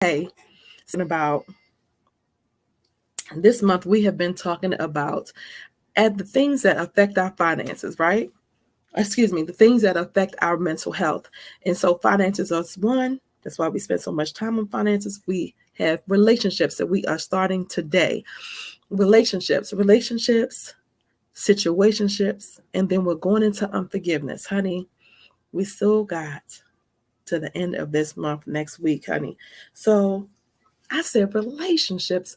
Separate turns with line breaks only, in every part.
Hey, about this month we have been talking about the things that affect our finances, right? Excuse me, the things that affect our mental health. And so finances are one. That's why we spend so much time on finances. We have relationships that we are starting today. Relationships, situationships, and then we're going into unforgiveness. Honey, we still got to the end of this month next week, honey. So I said relationships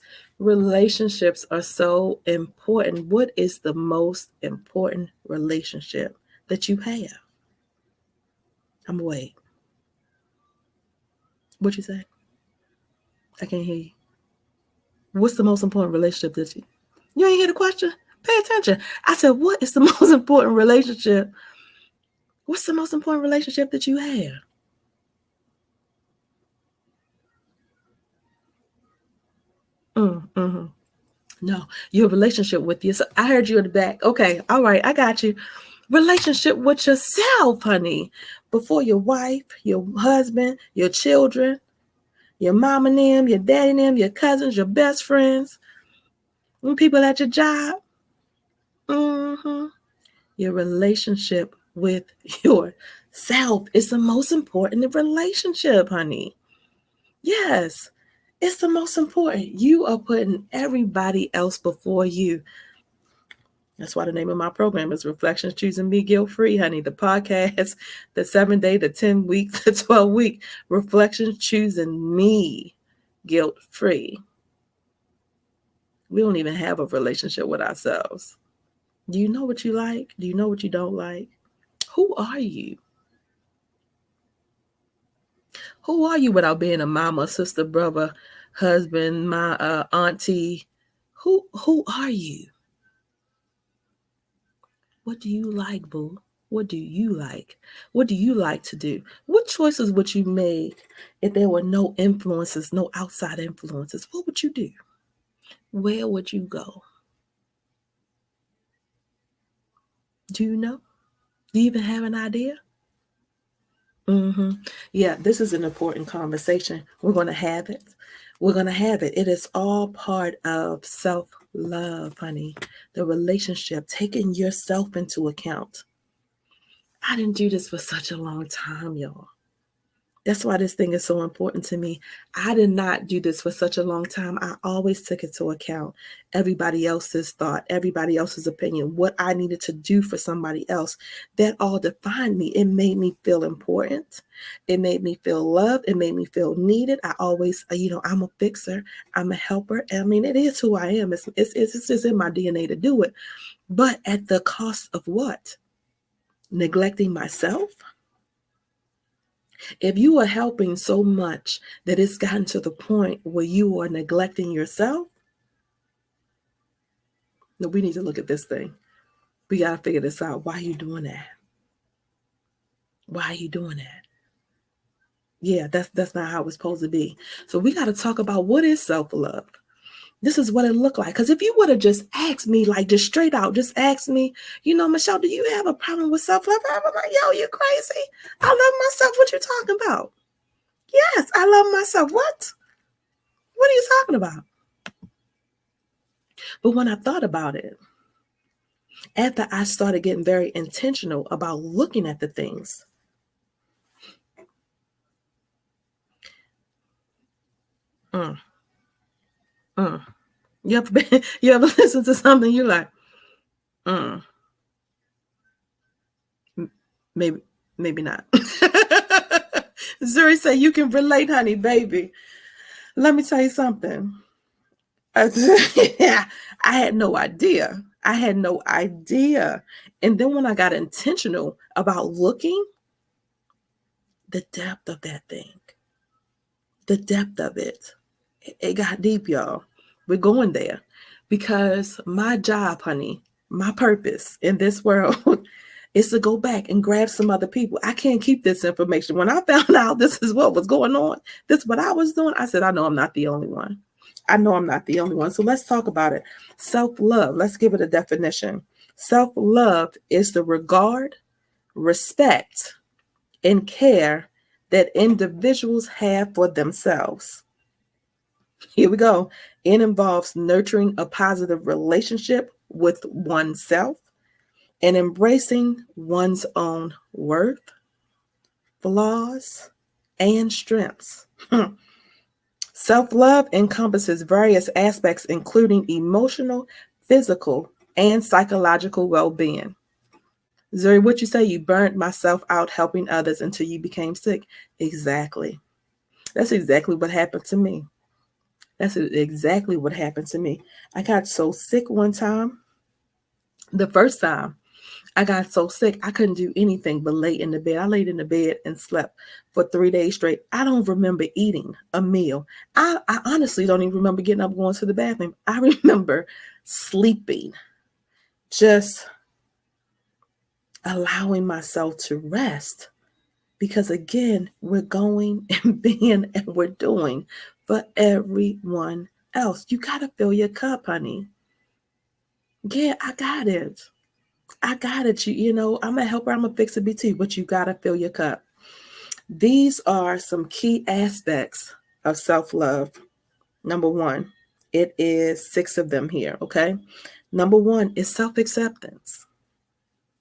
are so important. What is the most important relationship that you have? I'm gonna wait. What you say? I can't hear you. What's the most important relationship that you ain't hear the question? Pay attention. I said, what is the most important relationship? What's the most important relationship that you have? Mm-hmm. No, your relationship with you. So I heard you in the back. Okay, all right, I got you. Relationship with yourself, honey. Before your wife, your husband, your children, your mom and them, your daddy and them, your cousins, your best friends, people at your job. Mm-hmm. Your relationship with yourself is the most important relationship, honey. Yes, it's the most important. You are putting everybody else before you. That's why the name of my program is Reflections Choosing Me Guilt Free, honey. The podcast, the 7-day, the 10-week, the 12-week Reflections Choosing Me Guilt Free. We don't even have a relationship with ourselves. Do you know what you like? Do you know what you don't like? Who are you? Who are you without being a mama, sister, brother, husband, my auntie? Who are you? What do you like, boo? What do you like? What do you like to do? What choices would you make if there were no influences, no outside influences? What would you do? Where would you go? Do you know? Do you even have an idea? Mm-hmm. Yeah, this is an important conversation. We're going to have it. We're going to have it. It is all part of self-love, honey. The relationship, taking yourself into account. I didn't do this for such a long time, y'all. That's why this thing is so important to me. I did not do this for such a long time. I always took into account everybody else's thought, everybody else's opinion, what I needed to do for somebody else. That all defined me. It made me feel important. It made me feel loved. It made me feel needed. I always, I'm a fixer. I'm a helper. I mean, it is who I am. It's just in my DNA to do it. But at the cost of what? Neglecting myself? If you are helping so much that it's gotten to the point where you are neglecting yourself, no, we need to look at this thing. We got to figure this out. Why are you doing that? Why are you doing that? Yeah, that's not how it's supposed to be. So we got to talk about what is self-love. This is what it looked like. Because if you would have just asked me, like just straight out, just asked me, Michelle, do you have a problem with self-love? I was like, yo, you crazy? I love myself. What you talking about? Yes, I love myself. What? What are you talking about? But when I thought about it, after I started getting very intentional about looking at the things, mm, mm. You ever listen to something you're like, mm, maybe, maybe not. Zuri say you can relate, honey, baby. Let me tell you something. I had no idea. I had no idea. And then when I got intentional about looking, the depth of that thing, the depth of it, it got deep, y'all. We're going there because my job, honey, my purpose in this world is to go back and grab some other people. I can't keep this information. When I found out this is what was going on, this is what I was doing, I said, I know I'm not the only one. I know I'm not the only one. So let's talk about it. Self-love, let's give it a definition. Self-love is the regard, respect, and care that individuals have for themselves. Here we go. It involves nurturing a positive relationship with oneself and embracing one's own worth, flaws, and strengths. Self love encompasses various aspects, including emotional, physical, and psychological well being. Zuri, what you say? You burned myself out helping others until you became sick. Exactly. That's exactly what happened to me. That's exactly what happened to me. I got so sick one time. The first time I got so sick, I couldn't do anything but lay in the bed. I laid in the bed and slept for 3 days straight. I don't remember eating a meal. I honestly don't even remember getting up going to the bathroom. I remember sleeping, just allowing myself to rest. Because again, we're going and being and we're doing for everyone else. You got to fill your cup, honey. Yeah, I got it. I got it. You know, I'm a helper, I'm a fixer BT, but you got to fill your cup. These are some key aspects of self-love. Number one, it is 6 of them here, okay? Number one is self-acceptance.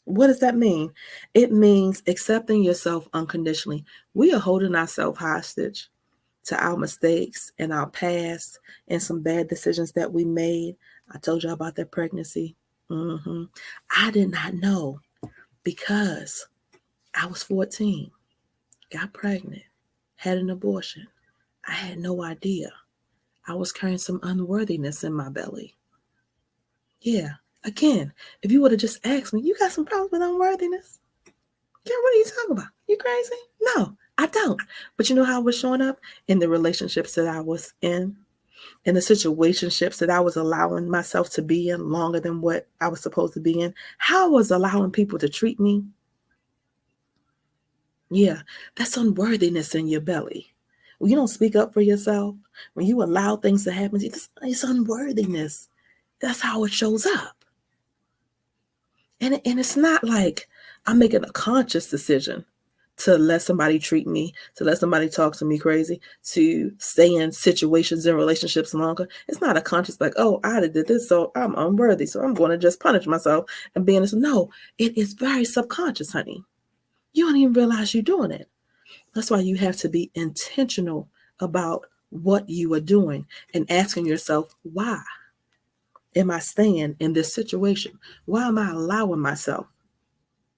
What does that mean? It means accepting yourself unconditionally. We are holding ourselves hostage to our mistakes and our past and some bad decisions that we made. I told you about that pregnancy. I did not know because I was 14, got pregnant, had an abortion. I had no idea. I was carrying some unworthiness in my belly. Yeah. Again, if you would have just asked me, you got some problems with unworthiness? Yeah, what are you talking about? You crazy? No, I don't. But you know how I was showing up? In the relationships that I was in the situationships that I was allowing myself to be in longer than what I was supposed to be in. How I was allowing people to treat me. Yeah, that's unworthiness in your belly. When you don't speak up for yourself, when you allow things to happen, it's unworthiness. That's how it shows up. And it's not like I'm making a conscious decision to let somebody treat me, to let somebody talk to me crazy, to stay in situations and relationships longer. It's not a conscious like, oh, I did this, so I'm unworthy, so I'm going to just punish myself and be honest. No, it is very subconscious, honey. You don't even realize you're doing it. That's why you have to be intentional about what you are doing and asking yourself, why am I staying in this situation? Why am I allowing myself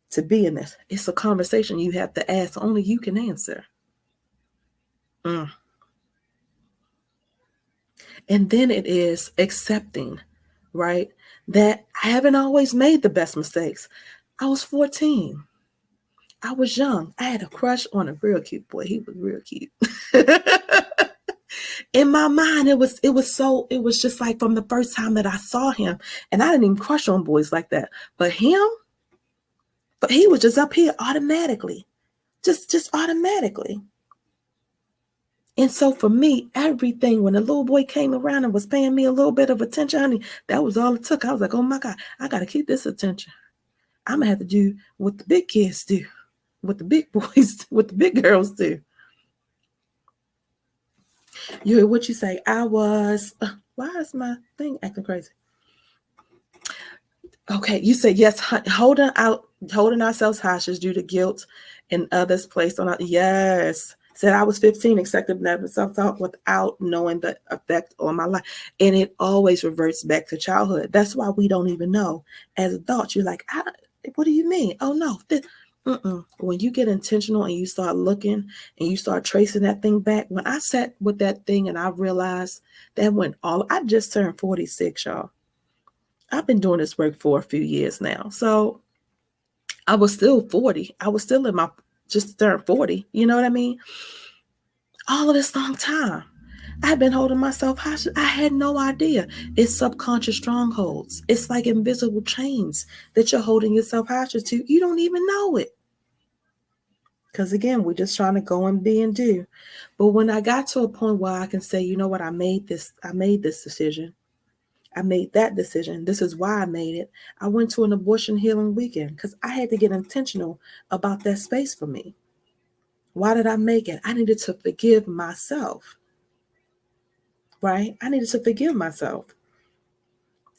to be in this? It's a conversation you have to ask. Only you can answer. Mm. And then it is accepting, right? That I haven't always made the best mistakes. I was 14. I was young. I had a crush on a real cute boy. He was real cute. In my mind, it was just like from the first time that I saw him, and I didn't even crush on boys like that. But he was just up here automatically. Just automatically. And so for me, everything, when the little boy came around and was paying me a little bit of attention, honey, that was all it took. I was like, oh my God, I got to keep this attention. I'm going to have to do what the big kids do, what the big boys, what the big girls do. You hear what you say? Why is my thing acting crazy? Okay, you said yes, holding ourselves hostage due to guilt and others placed on us. Yes. Said I was 15, accepted never self-talk without knowing the effect on my life. And it always reverts back to childhood. That's why we don't even know. As adults, you're like, what do you mean? Oh no. When you get intentional and you start looking and you start tracing that thing back, when I sat with that thing and I realized that I just turned 46, y'all. I've been doing this work for a few years now. So I was still 40. I was still just turned 40. You know what I mean? All of this long time. I've been holding myself hostage. I had no idea. It's subconscious strongholds. It's like invisible chains that you're holding yourself hostage to. You don't even know it. Because again, we're just trying to go and be and do. But when I got to a point where I can say, you know what, I made this decision. I made that decision. This is why I made it. I went to an abortion healing weekend because I had to get intentional about that space for me. Why did I make it? I needed to forgive myself right? I needed to forgive myself.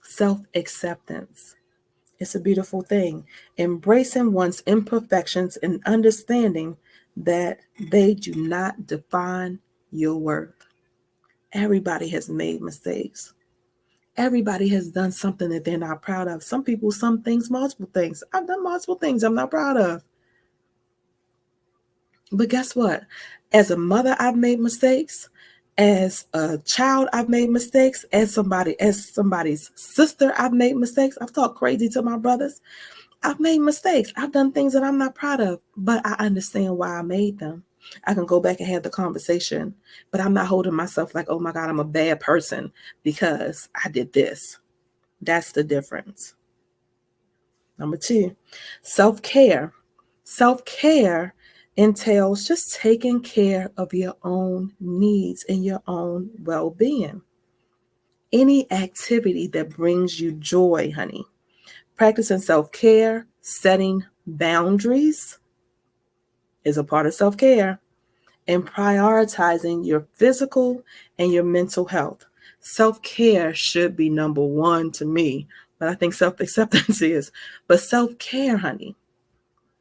Self-acceptance. It's a beautiful thing. Embracing one's imperfections and understanding that they do not define your worth. Everybody has made mistakes. Everybody has done something that they're not proud of. Some people, some things, multiple things. I've done multiple things I'm not proud of. But guess what? As a mother, I've made mistakes. As a child, I've made mistakes. As somebody's sister, I've made mistakes. I've talked crazy to my brothers. I've made mistakes. I've done things that I'm not proud of, but I understand why I made them. I can go back and have the conversation, but I'm not holding myself like, oh my God, I'm a bad person because I did this. That's the difference. Number 2, self-care. Self-care entails just taking care of your own needs and your own well-being. Any activity that brings you joy, honey. Practicing self-care, setting boundaries is a part of self-care, and prioritizing your physical and your mental health. Self-care should be number 1 to me, but I think self-acceptance is. But self-care, honey,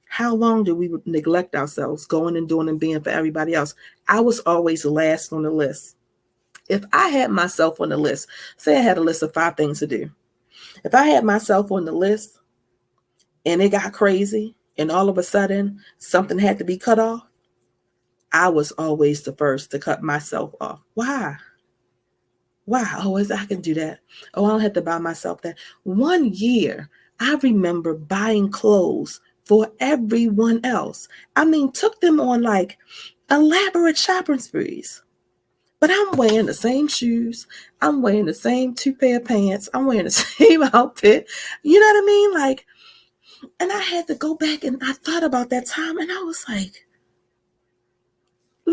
how long do we neglect ourselves, going and doing and being for everybody else? I was always last on the list. If I had myself on the list, say I had a list of 5 things to do. If I had myself on the list and it got crazy and all of a sudden something had to be cut off, I was always the first to cut myself off. Why? Oh, I can do that. Oh, I don't have to buy myself that. 1 year, I remember buying clothes for everyone else. I mean, took them on like elaborate shopping sprees. But I'm wearing the same shoes. I'm wearing the same 2 pair of pants. I'm wearing the same outfit. You know what I mean? Like, and I had to go back and I thought about that time and I was like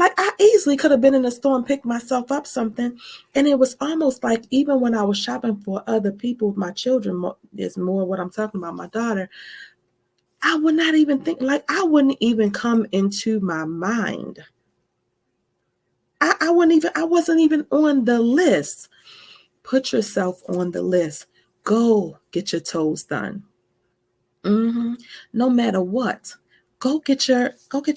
I easily could have been in the store and picked myself up something. And it was almost like even when I was shopping for other people, my children is more what I'm talking about, my daughter, I would not even think, I wouldn't even come into my mind. I wasn't even on the list. Put yourself on the list. Go get your toes done. No matter what. Go get your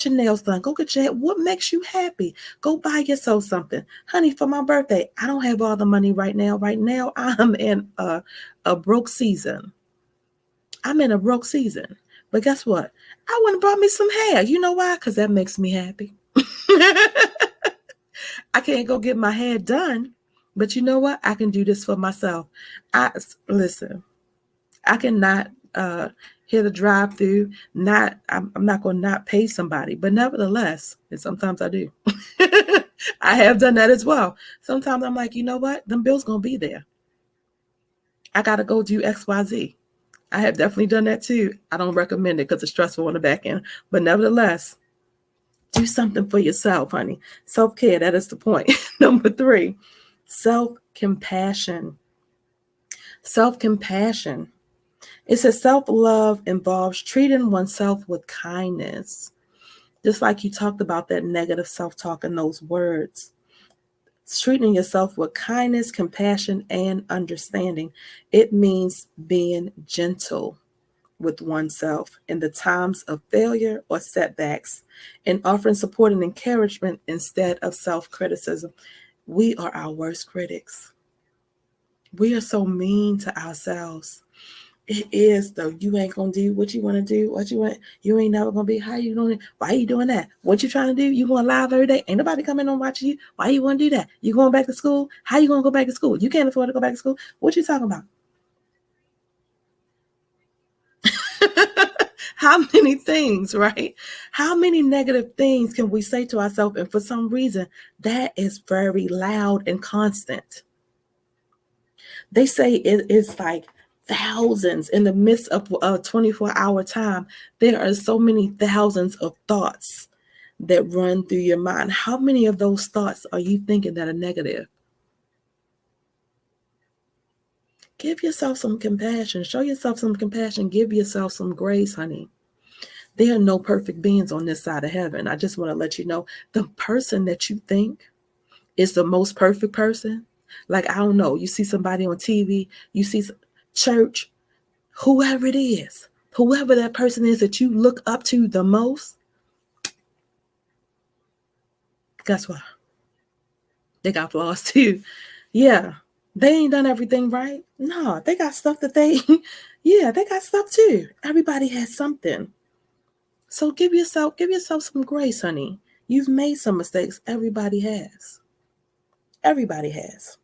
nails done. Go get your, what makes you happy? Go buy yourself something. Honey, for my birthday, I don't have all the money right now. Right now, I'm in a broke season. But guess what? I went and bought me some hair. You know why? Because that makes me happy. I can't go get my hair done. But you know what? I can do this for myself. Listen, I cannot hit a drive-through. I'm not going to not pay somebody, but nevertheless, and sometimes I do. I have done that as well. Sometimes I'm like, you know what? Them bills going to be there. I got to go do XYZ. I have definitely done that too. I don't recommend it because it's stressful on the back end, but nevertheless, do something for yourself, honey. Self-care, that is the point. Number 3, self-compassion. Self-compassion. It says self-love involves treating oneself with kindness. Just like you talked about that negative self-talk and those words. It's treating yourself with kindness, compassion, and understanding. It means being gentle with oneself in the times of failure or setbacks and offering support and encouragement instead of self-criticism. We are our worst critics. We are so mean to ourselves. It is though. You ain't gonna do what you want to do. What you want, you ain't never gonna be. How you doing? Why are you doing that? What you trying to do? You going live every day? Ain't nobody coming on watching you. Why you want to do that? You going back to school? How you gonna go back to school? You can't afford to go back to school. What you talking about? How many things, right? How many negative things can we say to ourselves? And for some reason, that is very loud and constant. They say it's like thousands in the midst of a 24-hour time. There are so many thousands of thoughts that run through your mind. How many of those thoughts are you thinking that are negative? Give yourself some compassion. Show yourself some compassion. Give yourself some grace, honey. There are no perfect beings on this side of heaven. I just want to let you know, the person that you think is the most perfect person, Like, I don't know, you see somebody on TV, you see church, whoever it is, whoever that person is that you look up to the most, guess what? They got flaws too. Yeah. They ain't done everything right. No, they got stuff that yeah, they got stuff too. Everybody has something. So give yourself some grace, honey. You've made some mistakes. Everybody has. Everybody has.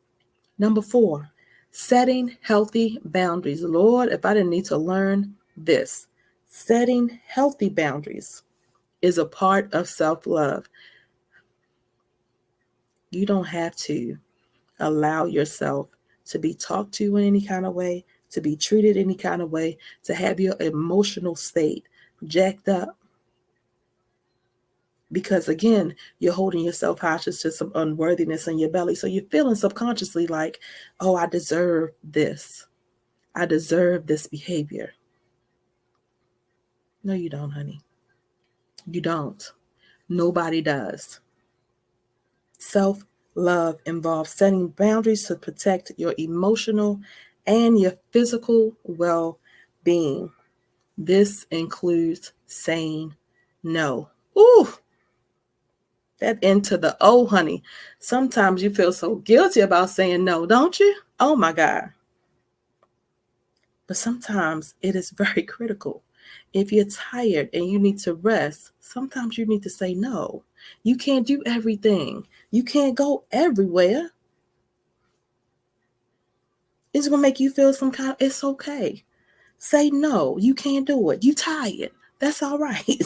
Number 4, setting healthy boundaries. Lord, if I didn't need to learn this, setting healthy boundaries is a part of self-love. You don't have to allow yourself to be talked to in any kind of way, to be treated any kind of way, to have your emotional state jacked up. Because again, you're holding yourself hostage to some unworthiness in your belly. So you're feeling subconsciously like, oh, I deserve this. I deserve this behavior. No, you don't, honey. You don't. Nobody does. Self-love involves setting boundaries to protect your emotional and your physical well-being. This includes saying no. Ooh, that into the O, honey. Sometimes you feel so guilty about saying no, don't you? Oh my God. But sometimes it is very critical. If you're tired and you need to rest, sometimes you need to say no. You can't do everything. You can't go everywhere. It's going to make you feel some kind of, it's okay. Say no. You can't do it. You tired. That's all right.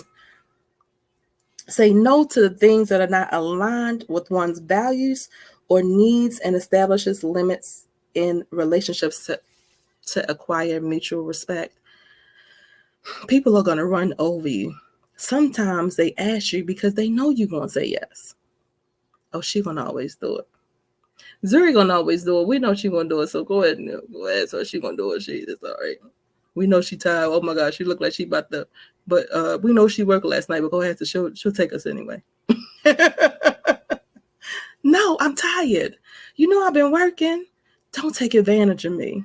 Say no to the things that are not aligned with one's values or needs and establishes limits in relationships to acquire mutual respect. People are going to run over you. Sometimes they ask you because they know you're going to say yes. Oh, she's going to always do it. Zuri going to always do it. We know she's going to do it, so go ahead and go ahead. So she's going to do it. It's all right. We know she tired. Oh my God, she looked like she about to, but we know she worked last night, but go ahead. So she'll take us anyway. No, I'm tired. You know, I've been working. Don't take advantage of me.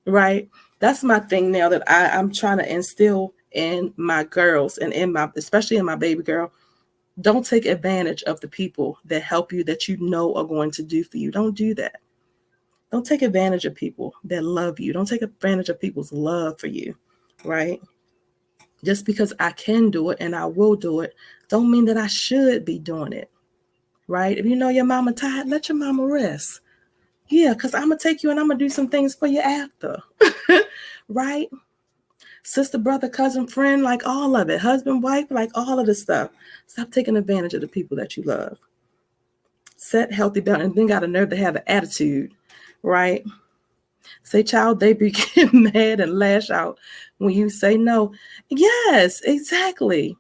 Right? That's my thing now that I'm trying to instill in my girls and especially in my baby girl. Don't take advantage of the people that help you, that you know are going to do for you. Don't do that. Don't take advantage of people that love you. Don't take advantage of people's love for you, right? Just because I can do it and I will do it, don't mean that I should be doing it, right? If you know your mama tired, let your mama rest. Yeah, because I'm going to take you and I'm going to do some things for you after, right? Sister, brother, cousin, friend, like all of it. Husband, wife, like all of the stuff. Stop taking advantage of the people that you love. Set healthy boundaries and then got a nerve to have an attitude, right? Say, child, they get mad and lash out when you say no. Yes, exactly.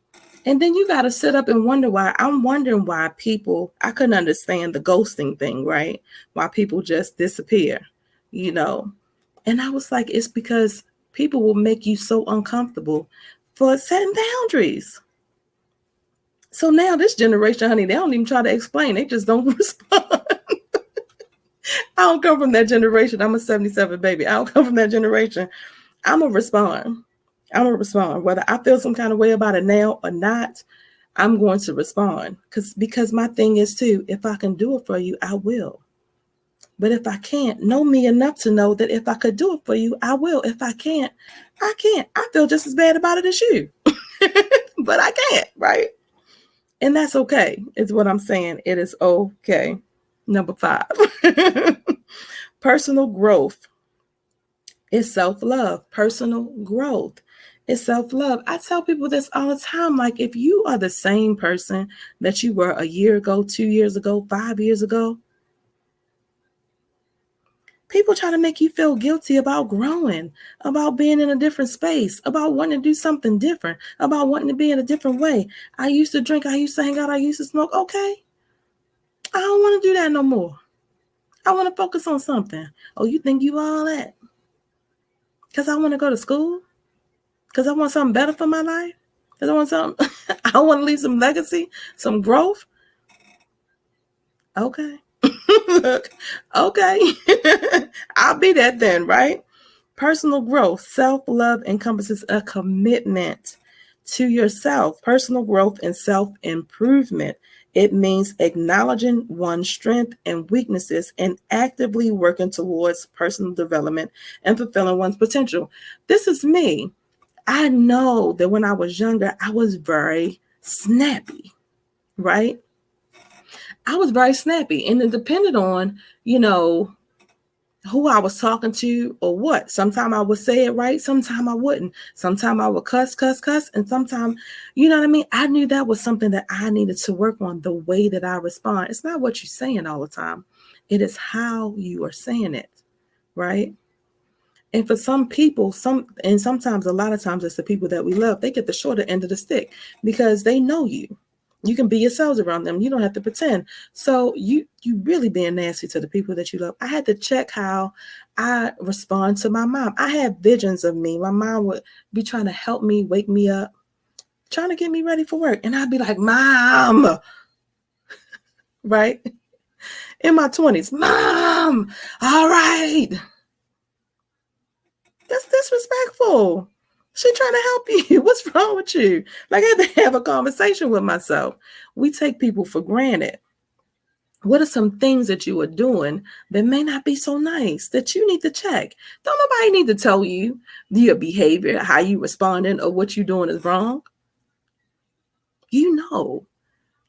And then you got to sit up and wonder why. I'm wondering why people, I couldn't understand the ghosting thing, right? Why people just disappear, you know? And I was like, it's because people will make you so uncomfortable for setting boundaries. So now this generation, honey, they don't even try to explain. They just don't respond. I don't come from that generation. I'm a 77 baby. I don't come from that generation. I'm going to respond. Whether I feel some kind of way about it now or not, I'm going to respond. Because my thing is too, if I can do it for you, I will. But if I can't, know me enough to know that if I could do it for you, I will. If I can't, I can't. I feel just as bad about it as you. But I can't, right? And that's okay, is what I'm saying. It is okay. Number 5. Personal growth is self-love. Personal growth is self-love. I tell people this all the time. Like, if you are the same person that you were a year ago, 2 years ago, 5 years ago, people try to make you feel guilty about growing, about being in a different space, about wanting to do something different, about wanting to be in a different way. I used to drink, I used to hang out, I used to smoke. Okay. I don't want to do that no more. I want to focus on something. Oh, you think you all that? Because I want to go to school? Because I want something better for my life? Because I want something, I want to leave some legacy, some growth? Okay. Look, okay. I'll be that then, right? Personal growth, self-love encompasses a commitment to yourself, personal growth and self-improvement. It means acknowledging one's strengths and weaknesses and actively working towards personal development and fulfilling one's potential. This is me. I know that when I was younger, I was very snappy, right? I was very snappy, and it depended on, who I was talking to or what. Sometimes I would say it right, sometimes I wouldn't. Sometimes I would cuss, and sometimes, you know what I mean? I knew that was something that I needed to work on, the way that I respond. It's not what you're saying all the time. It is how you are saying it, right? And for some people, sometimes a lot of times it's the people that we love, they get the shorter end of the stick because they know you. You can be yourselves around them. You don't have to pretend. So you really being nasty to the people that you love. I had to check how I respond to my mom. I had visions of me. My mom would be trying to help me, wake me up, trying to get me ready for work. And I'd be like, Mom, right? In my 20s, Mom, all right. That's disrespectful. She trying to help you. What's wrong with you? Like, I had to have a conversation with myself. We take people for granted. What are some things that you are doing that may not be so nice that you need to check? Don't nobody need to tell you your behavior, how you responding, or what you're doing is wrong. You know.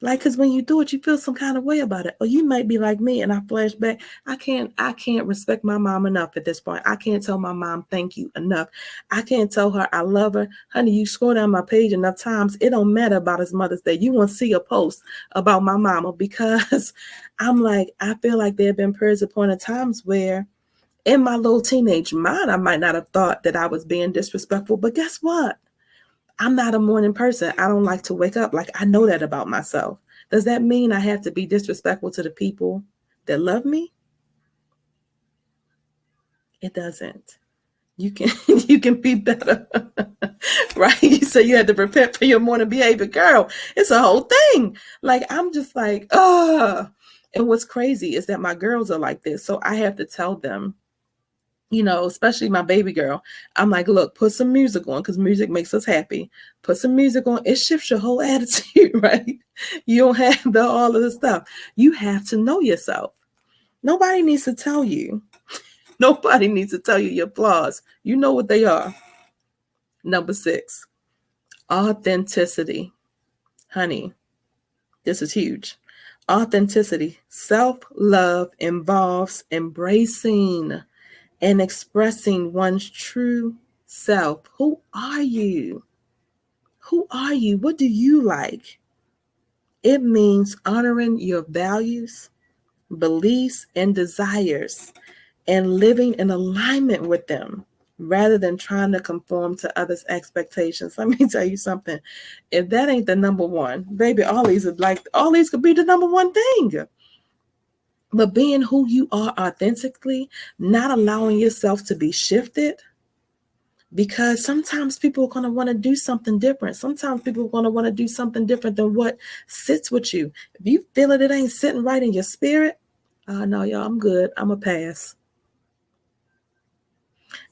Like, because when you do it, you feel some kind of way about it. Or you might be like me, and I flash back. I can't respect my mom enough at this point. I can't tell my mom thank you enough. I can't tell her I love her. Honey, you scroll down my page enough times, it don't matter about his Mother's Day. You won't see a post about my mama, because I'm like, I feel like there have been periods upon a times where in my little teenage mind, I might not have thought that I was being disrespectful. But guess what? I'm not a morning person. I don't like to wake up. Like, I know that about myself. Does that mean I have to be disrespectful to the people that love me? It doesn't. You can be better, right? You say you had to repent for your morning behavior. Girl, it's a whole thing. Like, I'm just like, and what's crazy is that my girls are like this. So I have to tell them, especially my baby girl. I'm like, look, put some music on, because music makes us happy. Put some music on. It shifts your whole attitude, right? You don't have all of the stuff. You have to know yourself. Nobody needs to tell you. Nobody needs to tell you your flaws. You know what they are. Number 6, authenticity. Honey, this is huge. Authenticity. Self-love involves embracing and expressing one's true self. Who are you? Who are you? What do you like? It means honoring your values, beliefs, and desires, and living in alignment with them rather than trying to conform to others' expectations. Let me tell you something. If that ain't the number one, baby, all these could be the number one thing. But being who you are authentically, not allowing yourself to be shifted, because sometimes people are going to want to do something different. Sometimes people are going to want to do something different than what sits with you. If you feel it ain't sitting right in your spirit, no, y'all, I'm good. I'm a pass.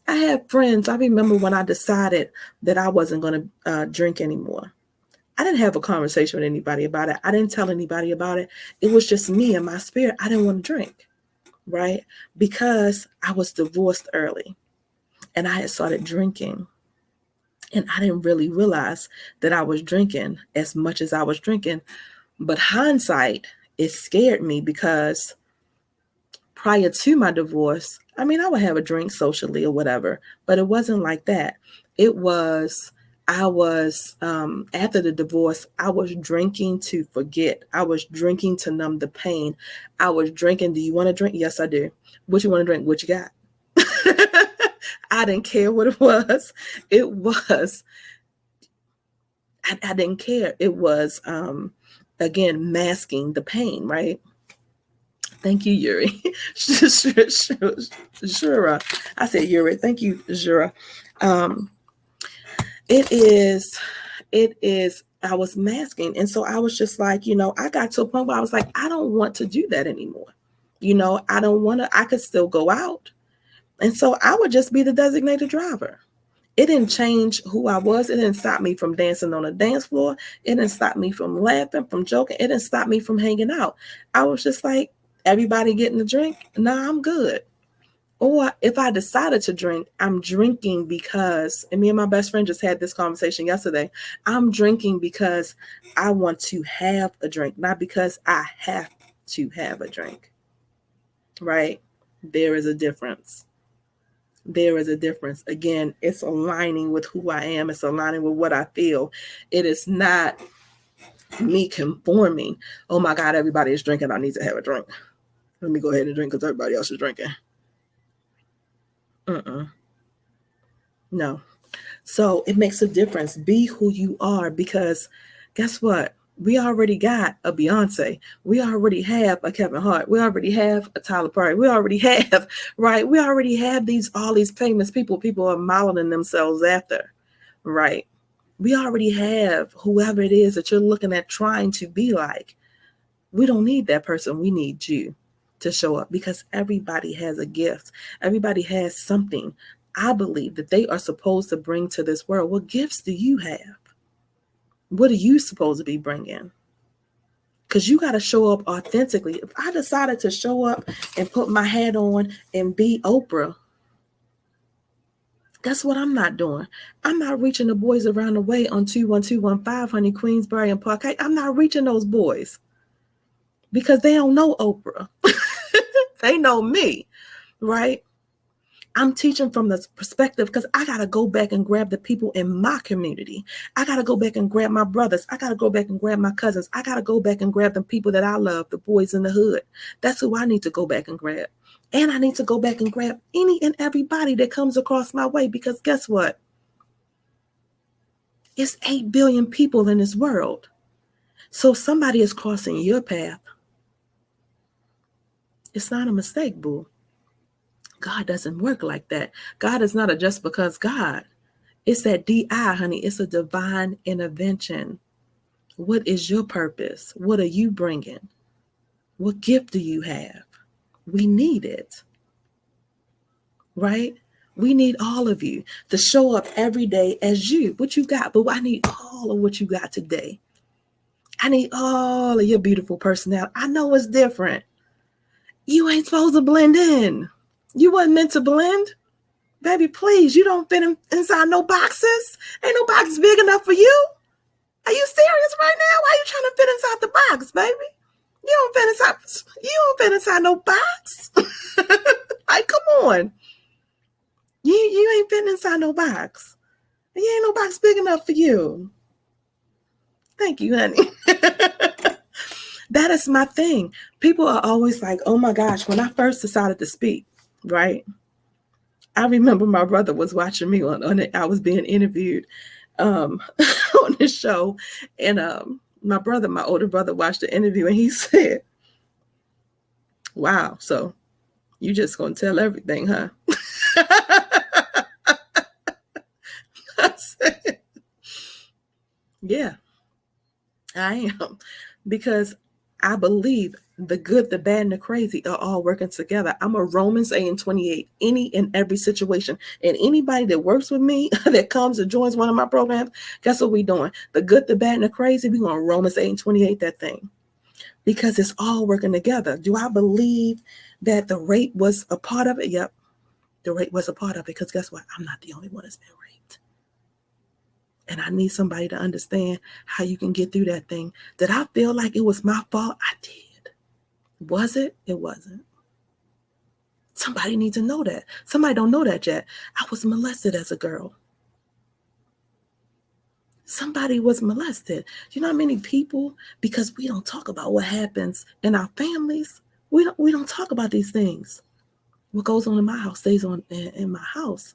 I have friends. I remember when I decided that I wasn't going to drink anymore. I didn't have a conversation with anybody about it. I didn't tell anybody about it. It was just me and my spirit. I didn't want to drink, right? Because I was divorced early and I had started drinking. And I didn't really realize that I was drinking as much as I was drinking. But hindsight, it scared me, because prior to my divorce, I mean, I would have a drink socially or whatever, but it wasn't like that. After the divorce, I was drinking to forget. I was drinking to numb the pain. I was drinking. Do you want to drink? Yes, I do. What you want to drink? What you got? I didn't care what it was. I didn't care. It was, again, masking the pain, right? Thank you, Yuri. Jura. I said Yuri. Thank you, Jura. It is, I was masking. And so I was just like, I got to a point where I was like, I don't want to do that anymore. I don't want to, I could still go out. And so I would just be the designated driver. It didn't change who I was. It didn't stop me from dancing on the dance floor. It didn't stop me from laughing, from joking. It didn't stop me from hanging out. I was just like, everybody getting a drink? Nah, I'm good. Or if I decided to drink, I'm drinking because, and me and my best friend just had this conversation yesterday. I'm drinking because I want to have a drink, not because I have to have a drink. Right? There is a difference. There is a difference. Again, it's aligning with who I am. It's aligning with what I feel. It is not me conforming. Oh my God, everybody is drinking. I need to have a drink. Let me go ahead and drink because everybody else is drinking. No. So it makes a difference. Be who you are, because guess what? We already got a Beyonce. We already have a Kevin Hart. We already have a Tyler Perry. We already have, right? We already have all these famous people are modeling themselves after, right? We already have whoever it is that you're looking at trying to be like. We don't need that person. We need you to show up, because everybody has a gift. Everybody has something, I believe, that they are supposed to bring to this world. What gifts do you have? What are you supposed to be bringing? Because you got to show up authentically. If I decided to show up and put my hat on and be Oprah, guess what I'm not doing? I'm not reaching the boys around the way on 21215, honey, Queensbury and Park. I'm not reaching those boys because they don't know Oprah. They know me, right? I'm teaching from this perspective because I got to go back and grab the people in my community. I got to go back and grab my brothers. I got to go back and grab my cousins. I got to go back and grab the people that I love, the boys in the hood. That's who I need to go back and grab. And I need to go back and grab any and everybody that comes across my way, because guess what? It's 8 billion people in this world. So somebody is crossing your path. It's not a mistake, boo. God doesn't work like that. God is not a just because God. It's that DI, honey. It's a divine intervention. What is your purpose? What are you bringing? What gift do you have? We need it, right? We need all of you to show up every day as you. What you got? But I need all of what you got today. I need all of your beautiful personality. I know it's different. You ain't supposed to blend in. You wasn't meant to blend. Baby, please, you don't fit inside no boxes. Ain't no box big enough for you. Are you serious right now? Why are you trying to fit inside the box, baby? You don't fit inside no box. Like, come on. You ain't fitting inside no box. You ain't no box big enough for you. Thank you, honey. That is my thing. People are always like, oh my gosh, when I first decided to speak, right? I remember my brother was watching me on it. I was being interviewed on this show. And my older brother, watched the interview, and he said, wow, so you just gonna tell everything, huh? I said, yeah, I am. Because I believe the good, the bad, and the crazy are all working together. I'm a Romans 8:28, any and every situation. And anybody that works with me, that comes and joins one of my programs, guess what we're doing? The good, the bad, and the crazy, we're going to Romans 8:28 that thing. Because it's all working together. Do I believe that the rape was a part of it? Yep. The rape was a part of it, because guess what? I'm not the only one that's been raped. And I need somebody to understand how you can get through that thing. Did I feel like it was my fault? I did. Was it? It wasn't. Somebody needs to know that. Somebody don't know that yet. I was molested as a girl. Somebody was molested. You know how many people, because we don't talk about what happens in our families, we don't talk about these things. What goes on in my house stays on in my house.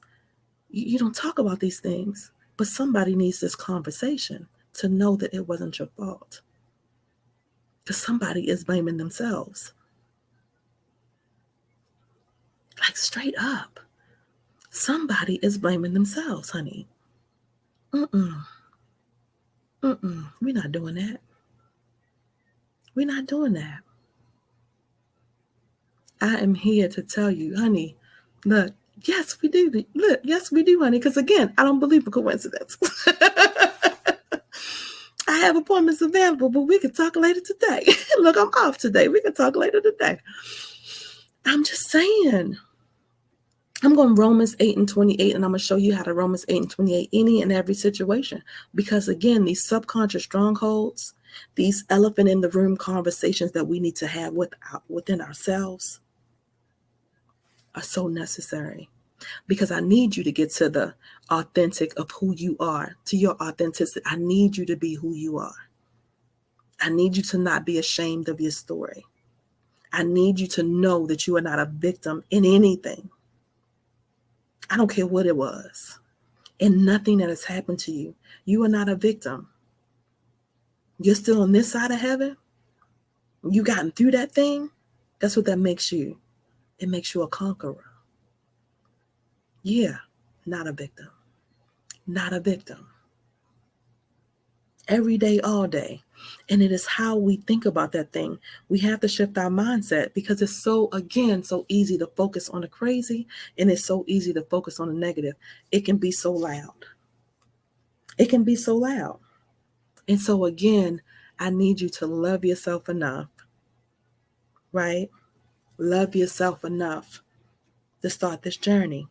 You don't talk about these things. But somebody needs this conversation to know that it wasn't your fault. Because somebody is blaming themselves. Like, straight up. Somebody is blaming themselves, honey. We're not doing that. We're not doing that. I am here to tell you, honey, look, yes, we do. Look, yes, we do, honey. Because again, I don't believe in coincidence. I have appointments available, but we can talk later today. Look, I'm off today. We can talk later today. I'm just saying. I'm going Romans 8 and 28, and I'm going to show you how to Romans 8 and 28 any and every situation. Because again, these subconscious strongholds, these elephant in the room conversations that we need to have within ourselves are so necessary. Because I need you to get to the authentic of who you are, to your authenticity. I need you to be who you are. I need you to not be ashamed of your story. I need you to know that you are not a victim in anything. I don't care what it was. And nothing that has happened to you. You are not a victim. You're still on this side of heaven. You gotten through that thing. That's what that makes you. It makes you a conqueror. Yeah, not a victim. Not a victim. Every day, all day. And it is how we think about that thing. We have to shift our mindset because it's so easy to focus on the crazy, and it's so easy to focus on the negative. It can be so loud. It can be so loud. And so again, I need you to love yourself enough, right? Love yourself enough to start this journey.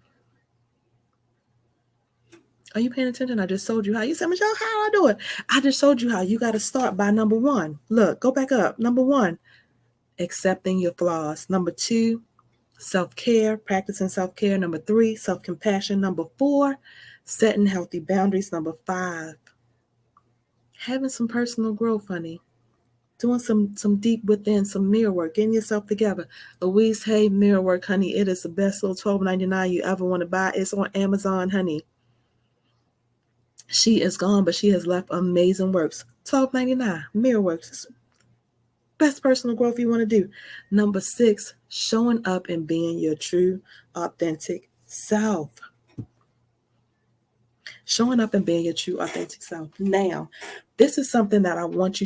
Are you paying attention? I just told you how. You said, Michelle, how do I do it? I just showed you how. You got to start by number 1. Look, go back up. Number 1, accepting your flaws. Number 2, self-care, practicing self-care. Number 3, self-compassion. Number 4, setting healthy boundaries. Number 5, having some personal growth, honey. Doing some deep within, some mirror work, getting yourself together. Louise Hay mirror work, honey. It is the best little $12.99 you ever want to buy. It's on Amazon, honey. She is gone, but she has left amazing works. $12.99, mirror works. Best personal growth you want to do. Number 6, showing up and being your true, authentic self. Showing up and being your true, authentic self. Now, this is something that I want you